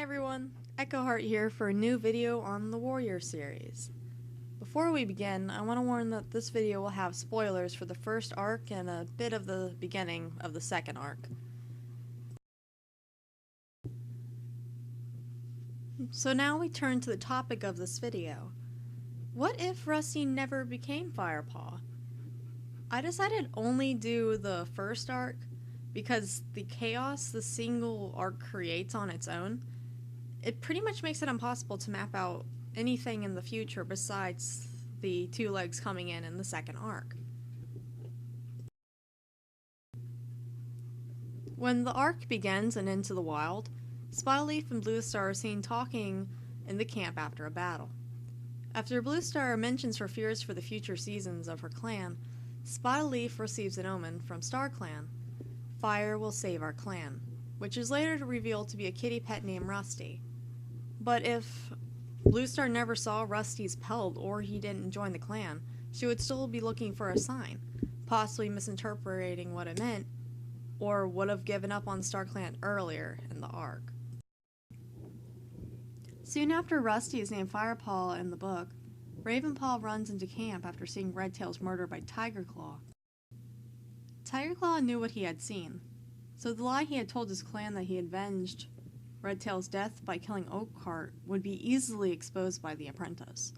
everyone, Echoheart here for a new video on the Warrior series. Before we begin, I want to warn that this video will have spoilers for the first arc and a bit of the beginning of the second arc. So now we turn to the topic of this video. What if Rusty never became Firepaw? I decided only do the first arc because the chaos the single arc creates on its own, it pretty much makes it impossible to map out anything in the future besides the two legs coming in the second arc. When the arc begins in Into the Wild, Spotleaf and Bluestar are seen talking in the camp after a battle. After Bluestar mentions her fears for the future seasons of her clan, Spotleaf receives an omen from StarClan. Fire will save our clan, which is later revealed to be a kitty pet named Rusty. But if Bluestar never saw Rusty's pelt or he didn't join the clan, she would still be looking for a sign, possibly misinterpreting what it meant, or would have given up on StarClan earlier in the arc. Soon after Rusty is named Firepaw in the book, Ravenpaw runs into camp after seeing Redtail's murder by Tigerclaw. Tigerclaw knew what he had seen, so the lie he had told his clan that he had avenged Redtail's death by killing Echoheart would be easily exposed by the apprentice.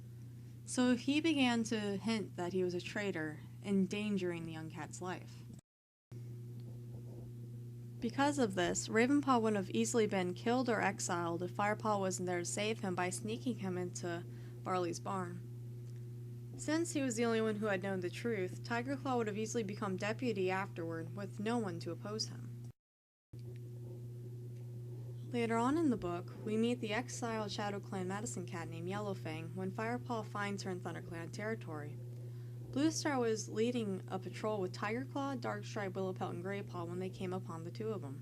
So he began to hint that he was a traitor, endangering the young cat's life. Because of this, Ravenpaw would have easily been killed or exiled if Firepaw wasn't there to save him by sneaking him into Barley's barn. Since he was the only one who had known the truth, Tigerclaw would have easily become deputy afterward, with no one to oppose him. Later on in the book, we meet the exiled Shadow Clan medicine cat named Yellowfang when Firepaw finds her in ThunderClan territory. Bluestar was leading a patrol with Tigerclaw, Darkstripe, Willowpelt, and Greypaw when they came upon the two of them.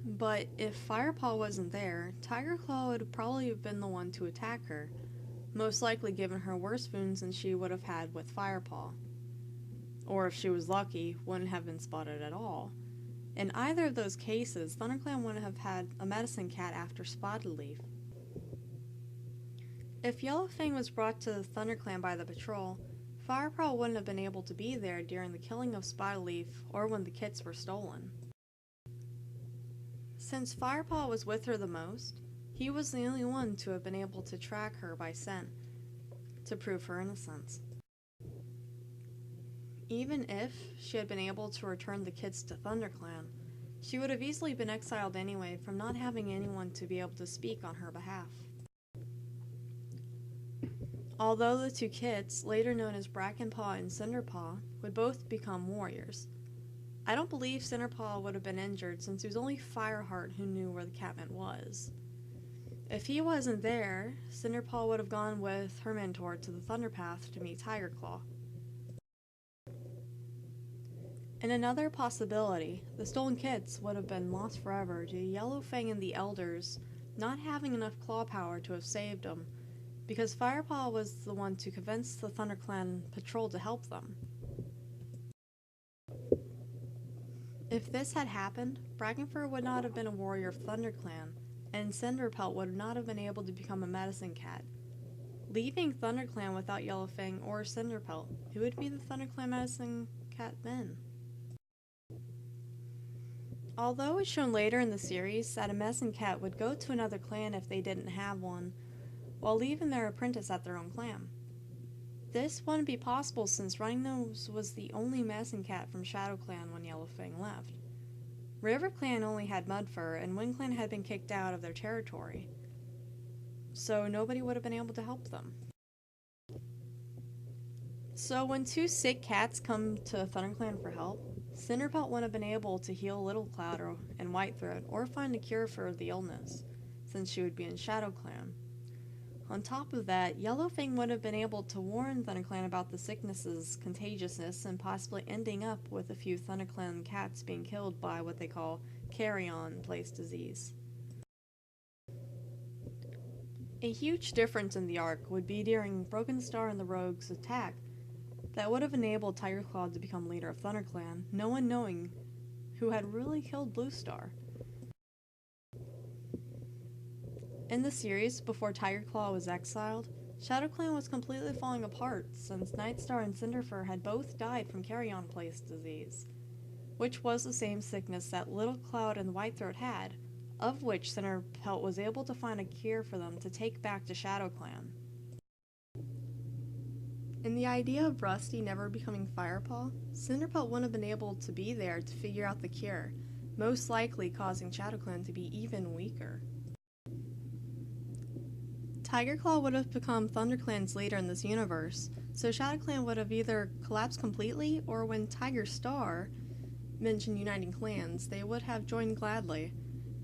But if Firepaw wasn't there, Tigerclaw would probably have been the one to attack her, most likely given her worse wounds than she would have had with Firepaw. Or if she was lucky, wouldn't have been spotted at all. In either of those cases, ThunderClan wouldn't have had a medicine cat after Spotleaf. If Yellowfang was brought to ThunderClan by the patrol, Firepaw wouldn't have been able to be there during the killing of Spotleaf or when the kits were stolen. Since Firepaw was with her the most, he was the only one to have been able to track her by scent to prove her innocence. Even if she had been able to return the kids to ThunderClan, she would have easily been exiled anyway from not having anyone to be able to speak on her behalf. Although the two kits, later known as Brackenpaw and Cinderpaw, would both become warriors, I don't believe Cinderpaw would have been injured since it was only Fireheart who knew where the catman was. If he wasn't there, Cinderpaw would have gone with her mentor to the Thunderpath to meet Tigerclaw. In another possibility, the stolen kits would have been lost forever due to Yellowfang and the Elders not having enough claw power to have saved them, because Firepaw was the one to convince the ThunderClan patrol to help them. If this had happened, Brackenfur would not have been a warrior of ThunderClan, and Cinderpelt would not have been able to become a medicine cat, leaving ThunderClan without Yellowfang or Cinderpelt. Who would be the ThunderClan medicine cat then? Although it's shown later in the series that a medicine cat would go to another clan if they didn't have one, while leaving their apprentice at their own clan. This wouldn't be possible since Runningnose was the only medicine cat from Shadow Clan when Yellowfang left. River Clan only had Mudfur, and Wind Clan had been kicked out of their territory, so nobody would have been able to help them. So when two sick cats come to ThunderClan for help, Cinderpelt wouldn't have been able to heal Little Cloud and Whitethroat or find a cure for the illness, since she would be in Shadow Clan. On top of that, Yellowfang would have been able to warn ThunderClan about the sickness's contagiousness and possibly ending up with a few ThunderClan cats being killed by what they call carrion place disease. A huge difference in the arc would be during Brokenstar and the Rogue's attack that would have enabled Tigerclaw to become leader of ThunderClan, no one knowing who had really killed Bluestar. In the series, before Tigerclaw was exiled, ShadowClan was completely falling apart since Nightstar and Cinderfur had both died from carrion place disease, which was the same sickness that Little Cloud and Whitethroat had, of which Cinderpelt was able to find a cure for them to take back to ShadowClan. In the idea of Rusty never becoming Firepaw, Cinderpelt wouldn't have been able to be there to figure out the cure, most likely causing ShadowClan to be even weaker. Tigerclaw would have become ThunderClan's leader in this universe, so ShadowClan would have either collapsed completely, or when Tigerstar mentioned uniting clans, they would have joined gladly,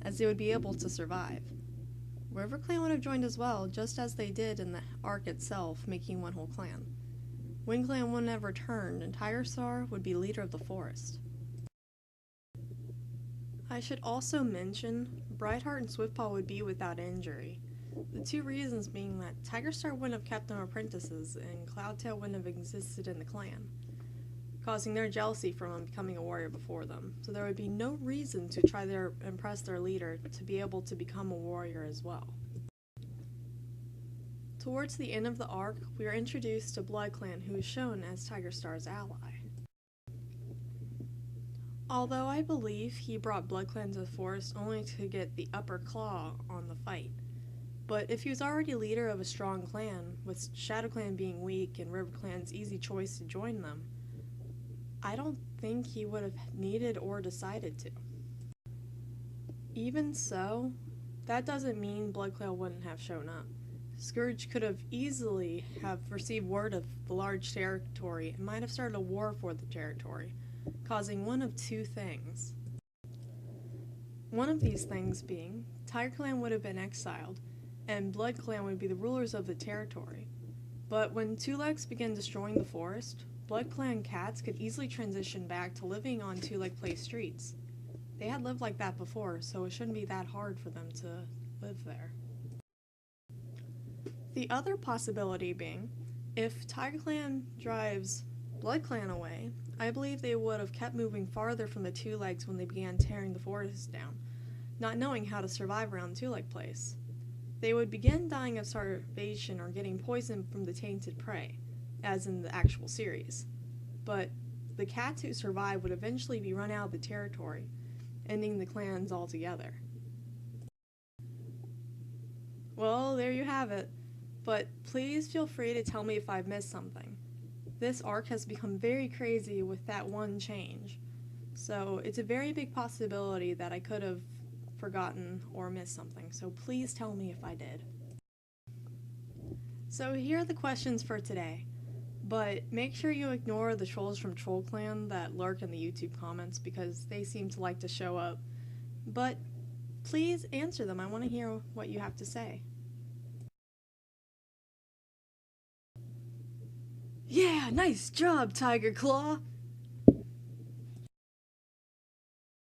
as they would be able to survive. RiverClan would have joined as well, just as they did in the arc itself, making one whole clan. WindClan wouldn't have returned, and Tigerstar would be leader of the forest. I should also mention, Brightheart and Swiftpaw would be without injury. The two reasons being that Tigerstar wouldn't have kept them apprentices, and Cloudtail wouldn't have existed in the clan, causing their jealousy from him becoming a warrior before them, so there would be no reason to try to impress their leader to be able to become a warrior as well. Towards the end of the arc, we are introduced to BloodClan, who is shown as Tigerstar's ally. Although I believe he brought BloodClan to the forest only to get the upper claw on the fight, but if he was already leader of a strong clan, with ShadowClan being weak and RiverClan's easy choice to join them, I don't think he would have needed or decided to. Even so, that doesn't mean BloodClan wouldn't have shown up. Scourge could have easily have received word of the large territory and might have started a war for the territory, causing one of two things. One of these things being, TigerClan would have been exiled, and BloodClan would be the rulers of the territory. But when Two Legs began destroying the forest, BloodClan cats could easily transition back to living on Two Leg Place streets. They had lived like that before, so it shouldn't be that hard for them to live there. The other possibility being, if TigerClan drives BloodClan away, I believe they would have kept moving farther from the Two Legs when they began tearing the forest down, not knowing how to survive around Two Leg Place. They would begin dying of starvation or getting poisoned from the tainted prey, as in the actual series. But the cats who survive would eventually be run out of the territory, ending the clans altogether. Well, there you have it. But please feel free to tell me if I've missed something. This arc has become very crazy with that one change, so it's a very big possibility that I could have forgotten or missed something, so please tell me if I did. So here are the questions for today, but make sure you ignore the trolls from TrollClan that lurk in the YouTube comments because they seem to like to show up. But please answer them, I want to hear what you have to say. Yeah, nice job, Tigerclaw!